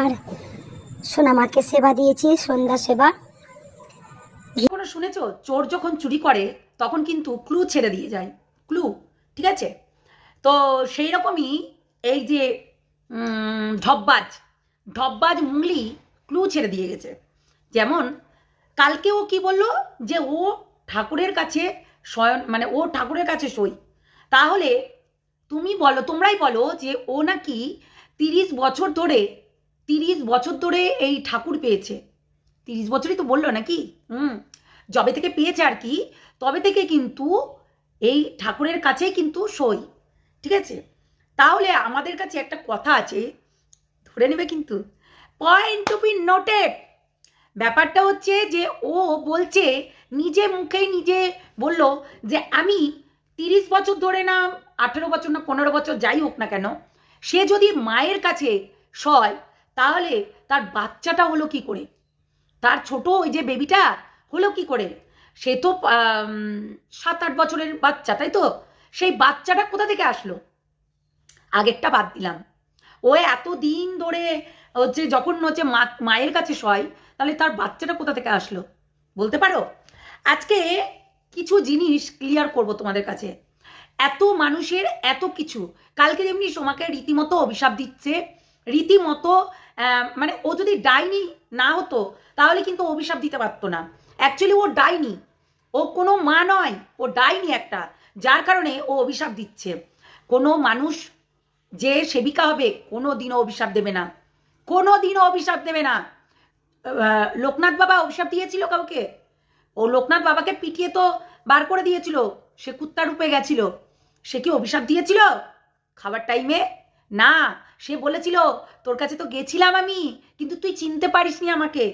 আর সোনামাকে সেবা দিয়েছি, সন্ধ্যা সেবা। কোনো শুনেছো, চোর যখন চুরি করে তখন কিন্তু ক্লু ছেড়ে দিয়ে যায়, ক্লু, ঠিক আছে? তো সেই রকমই এই যে ঢপবাজ ঢপবাজ মুঙ্গলি ক্লু ছেড়ে দিয়ে গেছে। যেমন কালকে ও কি বললো যে ও ঠাকুরের কাছে শয়ন, মানে ও ঠাকুরের কাছে সই। তাহলে তুমি বলো, তোমরাই বলো যে ও নাকি 30 বছর ধরে এই ঠাকুর পেয়েছে। 30 বছরই তো বললো নাকি? যবে থেকে পেয়েছে আর কি, তবে থেকে কিন্তু এই ঠাকুরের কাছেই কিন্তু সই, ঠিক আছে? তাহলে আমাদের কাছে একটা কথা আছে, ধরে নেবে কিন্তু, পয়েন্ট টু বি নোটেড। ব্যাপারটা হচ্ছে যে ও বলছে, নিজে মুখেই নিজে বলল যে আমি 30 বছর ধরে না 18 বছর না 15 বছর যাই হোক না কেন, সে যদি মায়ের কাছে সয় তাহলে তার বাচ্চাটা হলো কি করে, তার ছোট ওই যে বেবিটা হলো কি করে? সে তো 7-8 বছরের বাচ্চা, তাই তো? সেই বাচ্চাটা কোথা থেকে আসলো? আগেরটা বাদ দিলাম, ও এত দিন ধরে হচ্ছে যখন হচ্ছে মায়ের কাছে শয়, তাহলে তার বাচ্চাটা কোথা থেকে আসলো বলতে পারো? আজকে কিছু জিনিস ক্লিয়ার করব তোমাদের কাছে। এত মানুষের এত কিছু, কালকে যেমনি সোমাকে রীতিমতো অভিশাপ দিচ্ছে, রীতিমতো মানে ও যদি ডাইনি না হতো তাহলে কিন্তু অভিশাপ দিতে পারতো না। অ্যাকচুয়ালি ও ডাইনি, ও কোনো মা নয়, ও ডাইনি একটা, যার কারণে ও অভিশাপ দিচ্ছে। কোনো মানুষ যে সেবিকা হবে কোনো দিনও অভিশাপ দেবে না, কোনো দিনও অভিশাপ দেবে না। লোকনাথ বাবা অভিশাপ দিয়েছিল কাউকে? ও লোকনাথ বাবাকে পিটিয়ে তো বার করে দিয়েছিল, সে কুত্তা রূপে গেছিল, সে কি অভিশাপ দিয়েছিল খাবার টাইমে? না, সে বলেছিল তোর কাছে তো গেছিলাম আমি, কিন্তু তুই চিনতে পারিসনি আমাকে।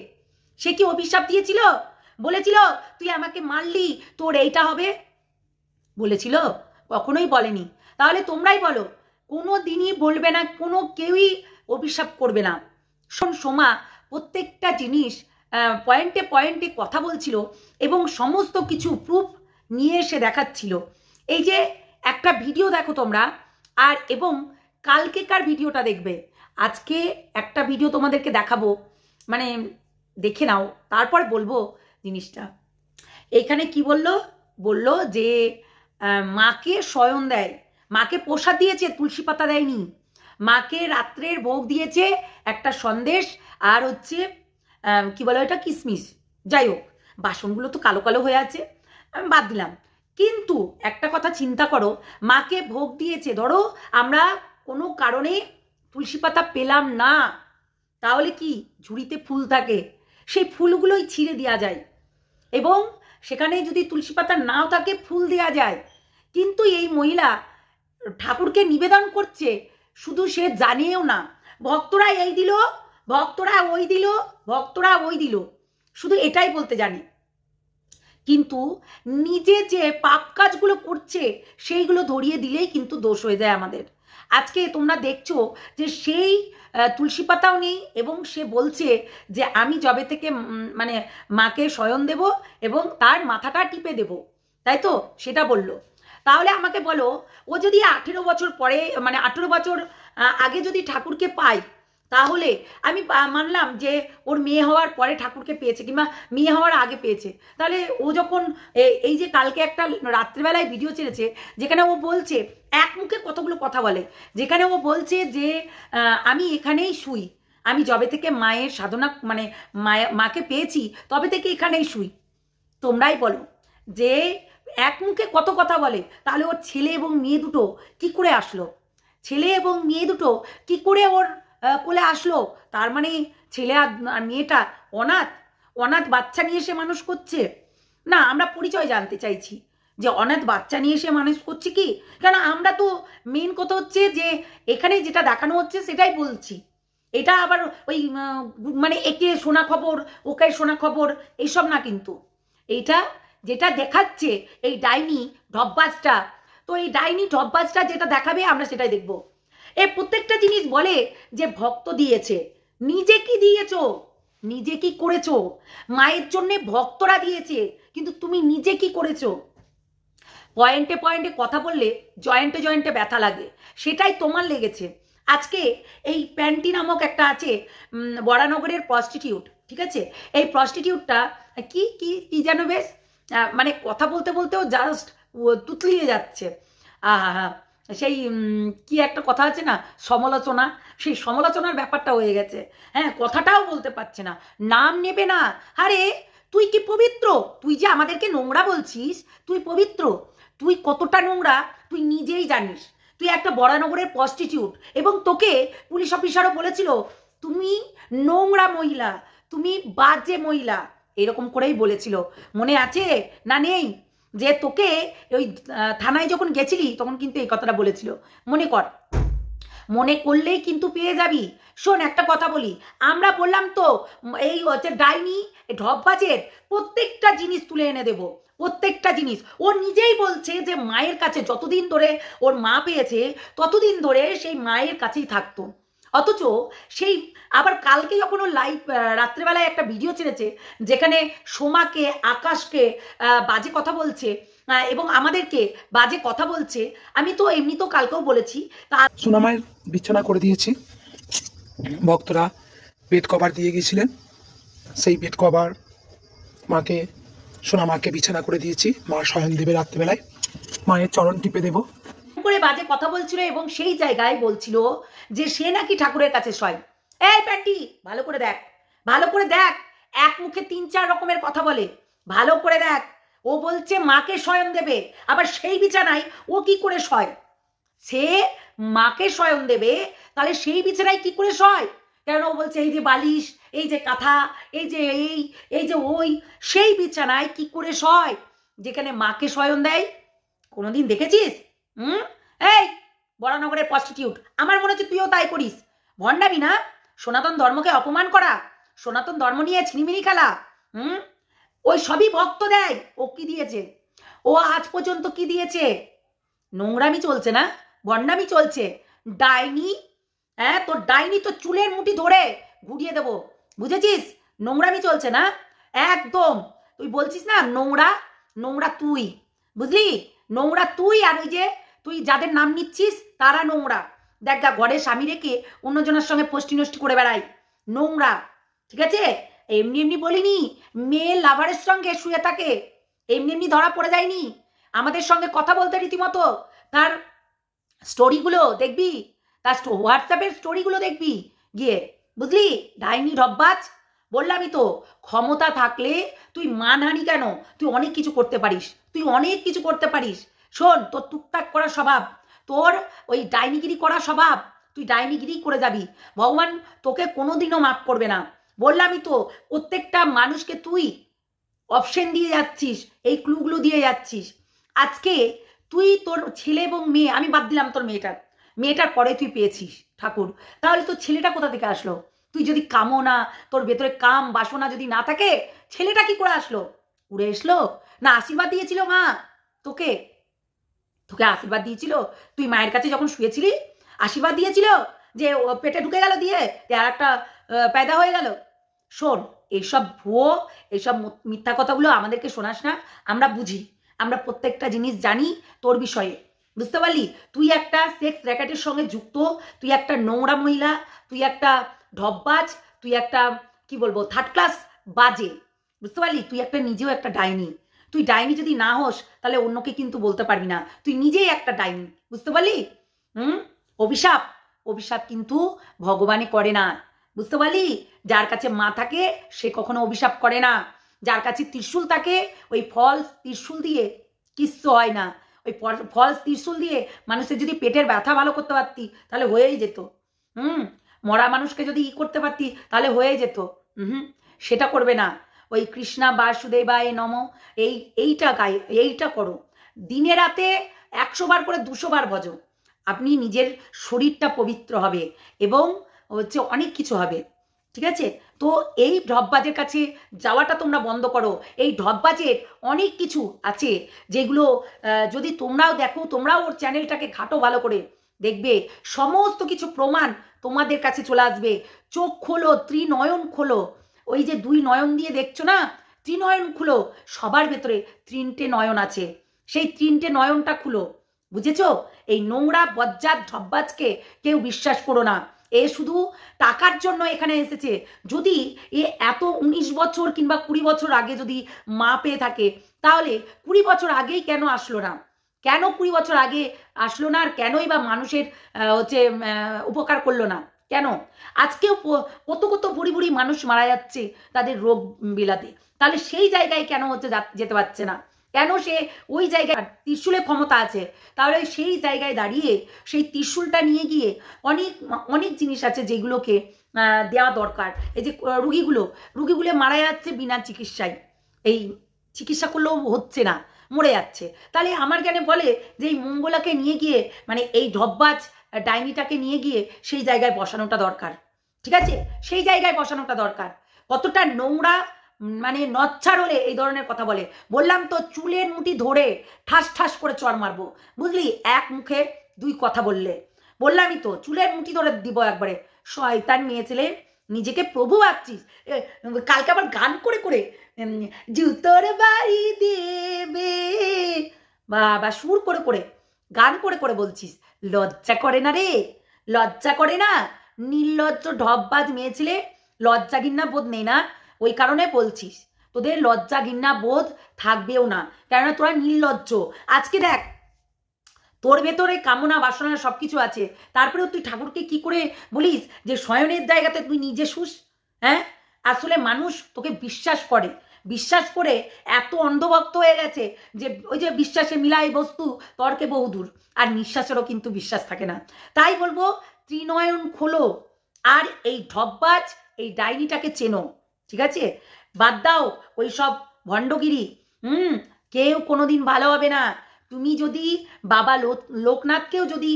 সে কি অভিশাপ দিয়েছিল? বলেছিল তুই আমাকে মারলি, তোর এইটা হবে বলেছিল? কখনোই বলেনি। তাহলে তোমরাই বলো, কোনো দিনই বলবে না, কোনো কেউই অভিশাপ করবে না। সোমা প্রত্যেকটা জিনিস পয়েন্টে পয়েন্টে কথা বলছিল এবং সমস্ত কিছু প্রুফ নিয়ে এসে দেখাচ্ছিল। এই যে একটা ভিডিও দেখো তোমরা, আর এবং কালকেকার ভিডিওটা দেখবে। আজকে একটা ভিডিও তোমাদেরকে দেখাবো, মানে দেখে নাও, তারপর বলবো জিনিসটা। এইখানে কি বললো যে মাকে শয়ন দেয়, মাকে প্রসাদ দিয়েছে, তুলসী পাতা দেয়নি। মাকে রাত্রের ভোগ দিয়েছে একটা সন্দেশ আর হচ্ছে কি বলে ওটা, কিশমিশ। যাই হোক, বাসনগুলো তো কালো কালো হয়ে আছে, আমি বাদ দিলাম। কিন্তু একটা কথা চিন্তা করো, মাকে ভোগ দিয়েছে, ধরো আমরা কোনো কারণে তুলসী পাতা পেলাম না, তাহলে কি ঝুড়িতে ফুল থাকে, সেই ফুলগুলোই ছিঁড়ে দেওয়া যায়, এবং সেখানে যদি তুলসী পাতা নাও থাকে ফুল দেওয়া যায়। কিন্তু এই মহিলা ঠাকুরকে নিবেদন করছে, শুধু সে জানেও না, ভক্তরা এই দিল, ভক্তরা ওই দিল, ভক্তরা ওই দিল, শুধু এটাই বলতে জানে। কিন্তু নিজে যে পাপ কাজগুলো করছে সেইগুলো ধরিয়ে দিলেই কিন্তু দোষ হয়ে যায় আমাদের। আজকে তোমরা দেখছো যে সেই তুলসী পাতাও নেই, এবং সে বলছে যে আমি যবে থেকে মানে মাকে শয়ন দেব এবং তার মাথাটা টিপে দেব, তাই তো? সেটা বললো। তাহলে আমাকে বলো, ও যদি 18 বছর পরে, মানে 18 বছর আগে যদি ঠাকুরকে পায়, তাহলে আমি মানলাম যে ওর মেয়ে হওয়ার পরে ঠাকুরকে পেয়েছে, কিংবা মেয়ে হওয়ার আগে পেয়েছে। তাহলে ও যখন এই যে কালকে একটা রাত্রিবেলায় ভিডিও ছেড়েছে, যেখানে ও বলছে, এক মুখে কতগুলো কথা বলে, যেখানে ও বলছে যে আমি এখানেই শুই, আমি যবে থেকে মায়ের সাধনা, মানে মাকে পেয়েছি তবে থেকে এখানেই শুই। তোমরাই বলো যে এক মুখে কত কথা বলে, তাহলে ওর ছেলে এবং মেয়ে দুটো কি করে আসলো? ছেলে এবং মেয়ে দুটো কি করে ওর কোলে আসলো? তার মানে ছেলে আর মেয়েটা অনাথ বাচ্চা নিয়ে এসে মানুষ করছে না? আমরা পরিচয় জানতে চাইছি যে অনাথ বাচ্চা নিয়ে এসে মানুষ করছে কি? কেন আমরা তো মেন কথা হচ্ছে যে এখানে যেটা দেখানো হচ্ছে সেটাই বলছি। এটা আবার ওই মানে একে শোনা খবর, ওকে শোনা খবর, এইসব না। কিন্তু এইটা যেটা দেখাচ্ছে এই ডাইনি ঢপবাজটা, তো এই ডাইনি ঢপবাজটা যেটা দেখাবে আমরা সেটাই দেখব। এ প্রত্যেকটা জিনিস বলে যে ভক্ত দিয়েছে, নিজে কি দিয়েছো? নিজে কি করেছো? মায়ের জন্য ভক্তরা দিয়েছে, কিন্তু তুমি নিজে কি করেছো? পয়েন্টে পয়েন্টে কথা বললে জয়েন্টে জয়েন্টে ব্যথা লাগে, সেটাই তোমার লেগেছে। আজকে এই প্যান্টি নামক একটা আছে বরানগরের প্রস্টিটিউট, ঠিক আছে? এই প্রস্টিটিউটটা কি কি কি যেন বেশ মানে কথা বলতে বলতেও জাস্ট তুতলিয়ে যাচ্ছে। আহা, সেই কি একটা কথা আছে না, সমালোচনা, সেই সমালোচনার ব্যাপারটা হয়ে গেছে। হ্যাঁ, কথাটাও বলতে পারছে না, নাম নেবে না। আরে তুই কি পবিত্র? তুই যে আমাদেরকে নোংরা বলছিস, তুই পবিত্র? তুই কতটা নোংরা তুই নিজেই জানিস। তুই একটা বরানগরের প্রস্টিটিউট, এবং তোকে পুলিশ অফিসারও বলেছিল তুমি নোংরা মহিলা, তুমি বাজে মহিলা, এরকম করেই বলেছিল। মনে আছে না নেই? যে তোকে ওই থানায় যখন গেছিলি তখন কিন্তু এই কথাটা বলেছিল, মনে কর। মনে করলেই কিন্তু পেয়ে যাবি। শোন, একটা কথা বলি, আমরা বললাম তো এই হচ্ছে ডাইনি ঢপবাজের প্রত্যেকটা জিনিস তুলে এনে দেবো, প্রত্যেকটা জিনিস। ও নিজেই বলছে যে মায়ের কাছে যতদিন ধরে ওর মা পেয়েছে ততদিন ধরে সেই মায়ের কাছেই থাকতো। অথচ সেই আবার কালকে যখন ও লাইভ রাত্রেবেলায় একটা ভিডিও ছেড়েছে যেখানে সোমাকে, আকাশকে বাজে কথা বলছে এবং আমাদেরকে বাজে কথা বলছে, আমি তো এমনি তো কালকেও বলেছি। সোনামায়ের বিছানা করে দিয়েছি, ভক্তরা বেড কভার দিয়ে গিয়েছিলেন, সেই বেড কভার মাকে, সোনামাকে বিছানা করে দিয়েছি। মা শয়ন দেবে রাত্রেবেলায়, মায়ের চরণ টিপে দেবো করে বাজে কথা বলছিল এবং সেই জায়গায় বলছিল যে সে নাকি ঠাকুরের কাছে শয়। এই প্যান্টি, ভালো করে দেখ, ভালো করে দেখ, এক মুখে 3-4 রকমের কথা বলে, ভালো করে দেখ। ও বলছে মাকে শয়ন দেবে, আবার সেই বিছানায় ও কি করে শয়? সে মাকে শয়ন দেবে, তাহলে সেই বিছানায় কি করে শয়? কেন ও বলছে এই যে বালিশ, এই যে কাঁথা, এই যে এই যে ওই, সেই বিছানায় কি করে শয় যেখানে মাকে শয়ন দেয়? কোনোদিন দেখেছিস? এই বরানগরের প্রস্টিটিউট, আমার মনে হচ্ছে তুইও তাই করিস। ভণ্ডামি না? সনাতন ধর্মকে অপমান করা, সনাতন ধর্ম নিয়ে ছিনিমিনি খেলা, ওই সবই ভক্ত দেয়। ও কি দিয়েছে? ও আজ পর্যন্ত কি দিয়েছে? নোংরামি চলছে না, ভণ্ডামি চলছে। ডাইনি, হ্যাঁ তোর ডাইনি তো চুলের মুঠি ধরে ঘুরিয়ে দেবো, বুঝেছিস? নোংরামি চলছে না একদম। তুই বলছিস না নোংরা, নোংরা তুই, বুঝলি? নোংরা তুই, আর ওই যে তুই যাদের নাম নিচ্ছিস তারা নোংরা। দেখ গা, ঘরে স্বামী রেখে অন্যজনের সঙ্গে পোস্টি নষ্টি করে বেড়াই, নোংরা, ঠিক আছে? এমনি এমনি বলিনি, মেয়ে লাভারের সঙ্গে শুয়ে থাকে, এমনি এমনি ধরা পড়ে যায়নি। আমাদের সঙ্গে কথা বলতে রীতিমতো, তার স্টোরিগুলো দেখবি, তার হোয়াটসঅ্যাপের স্টোরিগুলো দেখবি গিয়ে, বুঝলি? ডাইনি ঢপবাজ, বললামই তো, ক্ষমতা থাকলে তুই মানহানি কেন, তুই অনেক কিছু করতে পারিস, তুই অনেক কিছু করতে পারিস। শোন, তোর টুকটাক করা স্বভাব, তোর ওই ডাইনিগিরি করা স্বভাব, তুই ডাইনিগিরি করে যাবি, ভগবান তোকে কোনোদিনও মাফ করবে না। বললামই তো, প্রত্যেকটা মানুষকে তুই অপশন দিয়ে যাচ্ছিস, এই ক্লুগুলো দিয়ে যাচ্ছিস। আজকে তুই তোর ছেলে এবং মেয়ে, আমি বাদ দিলাম তোর মেয়েটার পরে তুই পেয়েছিস ঠাকুর, তাহলে তোর ছেলেটা কোথা থেকে আসলো? তুই যদি কামনা, তোর ভেতরে কাম বাসনা যদি না থাকে, ছেলেটা কি করে আসলো? উড়ে এসলো? না আশীর্বাদ দিয়েছিল মা তোকে? তোকে আশীর্বাদ দিয়েছিল? তুই মায়ের কাছে যখন শুয়েছিলি আশীর্বাদ দিয়েছিল যে ও পেটে ঢুকে গেল, দিয়ে আর একটা পেদা হয়ে গেল? শোন, এইসব ভুয়ো, এইসব মিথ্যা কথাগুলো আমাদেরকে শোনাস না। আমরা বুঝি, আমরা প্রত্যেকটা জিনিস জানি তোর বিষয়ে, বুঝতে পারলি? তুই একটা সেক্স র্যাকেটের সঙ্গে যুক্ত, তুই একটা নোংরা মহিলা, তুই একটা ঢপবাজ, তুই একটা কি বলবো থার্ড ক্লাস বাজে, বুঝতে পারলি? তুই একটা নিজেও একটা ডাইনি। তুই ডাইনি যদি না হোস তাহলে অন্যকে কিন্তু বলতে পারবি না, তুই নিজেই একটা ডাইনি, বুঝতে পারলি? অভিশাপ, অভিশাপ কিন্তু ভগবানে করে না, বুঝতে পারলি? যার কাছে মা থাকে সে কখনো অভিশাপ করে না। যার কাছে ত্রিশূল থাকে, ওই ফলস ত্রিশূল দিয়ে কিচ্ছু হয় না। ওই ফলস ত্রিশূল দিয়ে মানুষের যদি পেটের ব্যথা ভালো করতে পারতি তাহলে হয়েই যেত। মরা মানুষকে যদি করতে পারতি তাহলে হয়ে যেত। সেটা করবে না। ওই কৃষ্ণা বাসুদেবায় নম, এইটা গায়ে, এইটা করো, দিনে রাতে 100 বার করে 200 বার ভজো। আপনি নিজের শরীরটা পবিত্র হবে এবং হচ্ছে অনেক কিছু হবে, ঠিক আছে? তো এই ঢপবাজের কাছে যাওয়াটা তোমরা বন্ধ করো। এই ঢপবাজের অনেক কিছু আছে যেগুলো যদি তোমরাও দেখো, তোমরাও ওর চ্যানেলটাকে ঘাটো ভালো করে, দেখবে সমস্ত কিছু প্রমাণ তোমাদের কাছে চলে আসবে। চোখ খোলো, ত্রিনয়ন খোলো। ওই যে 2 নয়ন দিয়ে দেখছো না, ত্রিনয়ন খুলো। সবার ভেতরে 3টে নয়ন আছে, সেই 3টে নয়নটা খুলো। বুঝেছো? এই নোংরা বজ্জাত ধব্বাজকে কেউ বিশ্বাস করো না। এ শুধু টাকার জন্য এখানে এসেছে। যদি এ এত 19 বছর কিংবা 20 বছর আগে যদি মা পেয়ে থাকে, তাহলে 20 বছর আগেই কেন আসলো না? কেন 20 বছর আগে আসলো না? আর কেনই বা মানুষের উপকার করলো না? কেন? আজকেও কত কত বুড়ি বুড়ি মানুষ মারা যাচ্ছে তাদের রোগ বিলাতে, তাহলে সেই জায়গায় কেন যেতে পারছে না? কেন সে ওই জায়গায় ত্রিশূলের ক্ষমতা আছে, তাহলে সেই জায়গায় দাঁড়িয়ে সেই ত্রিশূলটা নিয়ে গিয়ে অনেক অনেক জিনিস আছে যেগুলোকে দেওয়া দরকার। এই যে রুগীগুলো মারা যাচ্ছে বিনা চিকিৎসায়, এই চিকিৎসা করলেও হচ্ছে না, মরে যাচ্ছে। তাহলে আমার জ্ঞানে বলে যে এই মঙ্গলাকে নিয়ে গিয়ে, মানে এই ধব্বাজ ডাইনিটাকে নিয়ে গিয়ে সেই জায়গায় বসানোটা দরকার। ঠিক আছে, সেই জায়গায় বসানোটা দরকার। কতটা নোংরা, মানে নচ্ছার হলে এই ধরনের কথা বলে। বললাম তো, চুলের মুঠি ধরে ঠাস ঠাস করে চড় মারবো, বুঝলি? এক মুখে দুই কথা বললে। বললামই তো, চুলের মুঠি ধরে দিব একবারে। শয়তান মেয়ে ছেলে, নিজেকে প্রভু ভাবছিস। কালকে আবার গান করে করে জুতোর বাড়ি দেবে, বা সুর করে করে গান করে করে বলছিস। লজ্জা করে না রে? লজ্জা করে না? নির্লজ্জ ঢপবাজ মেয়ে ছেলে, লজ্জা ঘৃণা বোধ নেই না? ওই কারণে বলছিস, তোদের লজ্জা ঘৃণা বোধ থাকবেও না, কেননা তোরা নির্লজ্জ। আজকে দেখ, তোর ভেতরে কামনা বাসনা সবকিছু আছে, তারপরেও তুই ঠাকুরকে কি করে বলিস যে শয়নের জায়গাতে তুই নিজে শুস? হ্যাঁ, আসলে মানুষ তোকে বিশ্বাস করে এত অন্ধভক্ত হয়ে গেছে যে ওই যে বিশ্বাসে মিলাই বস্তু তর্কে বহুদূর, আর নিঃশ্বাসেরও কিন্তু বিশ্বাস থাকে না। তাই বলবো, ত্রিনয়ন খোলো, আর এই ঢপবাজ এই ডাইনিটাকে চেনো। ঠিক আছে, বাদ দাও ওই সব ভণ্ডগিরি। কেউ কোনোদিন ভালো হবে না। তুমি যদি বাবা লোকনাথকেও যদি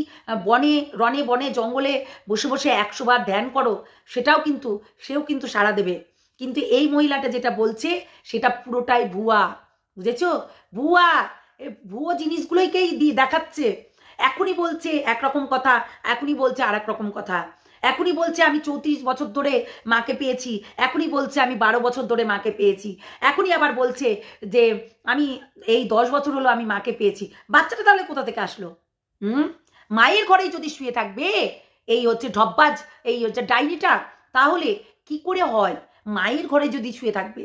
রনে বনে জঙ্গলে বসে বসে 100 বার ধ্যান করো, সেও কিন্তু সাড়া দেবে। কিন্তু এই মহিলাটা যেটা বলছে সেটা পুরোটাই ভুয়া, বুঝেছো? ভুয়ো জিনিসগুলোকেই দেখাচ্ছে। এখনই বলছে একরকম কথা, এখনই বলছে আর এক রকম কথা। এখনই বলছে আমি 34 বছর ধরে মাকে পেয়েছি, এখনই বলছে আমি 12 বছর ধরে মাকে পেয়েছি, এখনই আবার বলছে যে আমি এই 10 বছর হলো আমি মাকে পেয়েছি। বাচ্চাটা তাহলে কোথা থেকে আসলো? মায়ের ঘরেই যদি শুয়ে থাকবে এই হচ্ছে ঢপবাজ, এই হচ্ছে ডাইনিটা, তাহলে কি করে হয়? মায়ের ঘরে যদি শুয়ে থাকবে,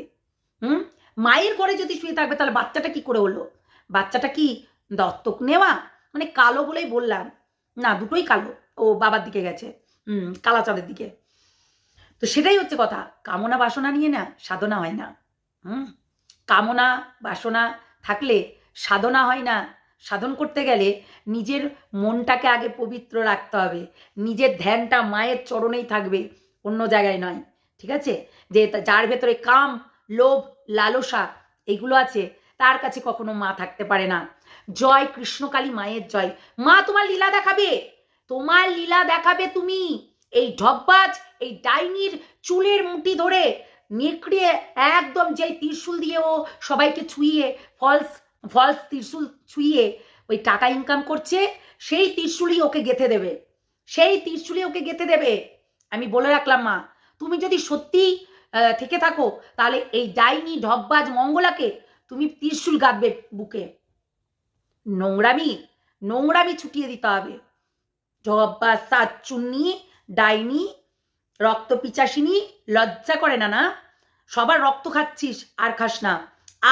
মায়ের ঘরে যদি শুয়ে থাকবে, তাহলে বাচ্চাটা কি করে হলো? বাচ্চাটা কি দত্তক নেওয়া? মানে কালো বলেই বললাম না, দুটোই কালো। ও বাবার দিকে গেছে, কালাচাঁদের দিকে। তো সেটাই হচ্ছে কথা। কামনা বাসনা নিয়ে না সাধনা হয় না। কামনা বাসনা থাকলে সাধনা হয় না। সাধন করতে গেলে নিজের মনটাকে আগে পবিত্র রাখতে হবে, নিজের ধ্যানটা মায়ের চরণেই থাকবে, অন্য জায়গায় নয়। ঠিক আছে, যে যার ভেতরে কাম, লোভ, লালসা এগুলো আছে, তার কাছে কখনো মা থাকতে পারে না। জয় কৃষ্ণকালী মায়ের জয়। মা তোমার লীলা দেখাবে, তোমার লীলা দেখাবে। তুমি এই ঢপবাজ এই ডাইনির চুলের মুঠি ধরে নেকড়ে একদম, যে ত্রিশূল দিয়ে ও সবাইকে ছুঁয়ে ফলস ত্রিশূল ছুঁয়ে ওই টাকা ইনকাম করছে, সেই ত্রিশূলই ওকে গেঁথে দেবে, সেই ত্রিশূলই ওকে গেঁথে দেবে। আমি বলে রাখলাম মা, তুমি যদি সত্যি থেকে থাকো, তাহলে এই ডাইনি ঢপবাজ মঙ্গলাকে তুমি ত্রিশূল গাঁথবে বুকে। নোংরামি ছুটিয়ে দিতে হবে। ঢপবাজ, সাতচুন্নি, ডাইনি, রক্ত পিচাসিনী, লজ্জা করে না? না, সবার রক্ত খাচ্ছিস আর খাস না,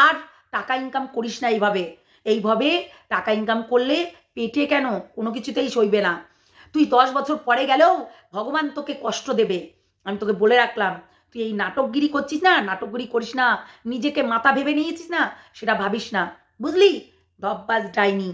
আর টাকা ইনকাম করিস না এইভাবে টাকা ইনকাম করলে পেটে কেন কোনো কিছুতেই সইবে না। তুই 10 বছর পরে গেলেও ভগবান তোকে কষ্ট দেবে। আমি তোকে বলে রাখলাম, তুই এই নাটকগিরি করছিস না, নাটকগিরি করিস না, নিজেকে মাথা ভেবে নিয়েছিস না, সেটা ভাবিস না, বুঝলি? ঢপবাজ ডাইনি।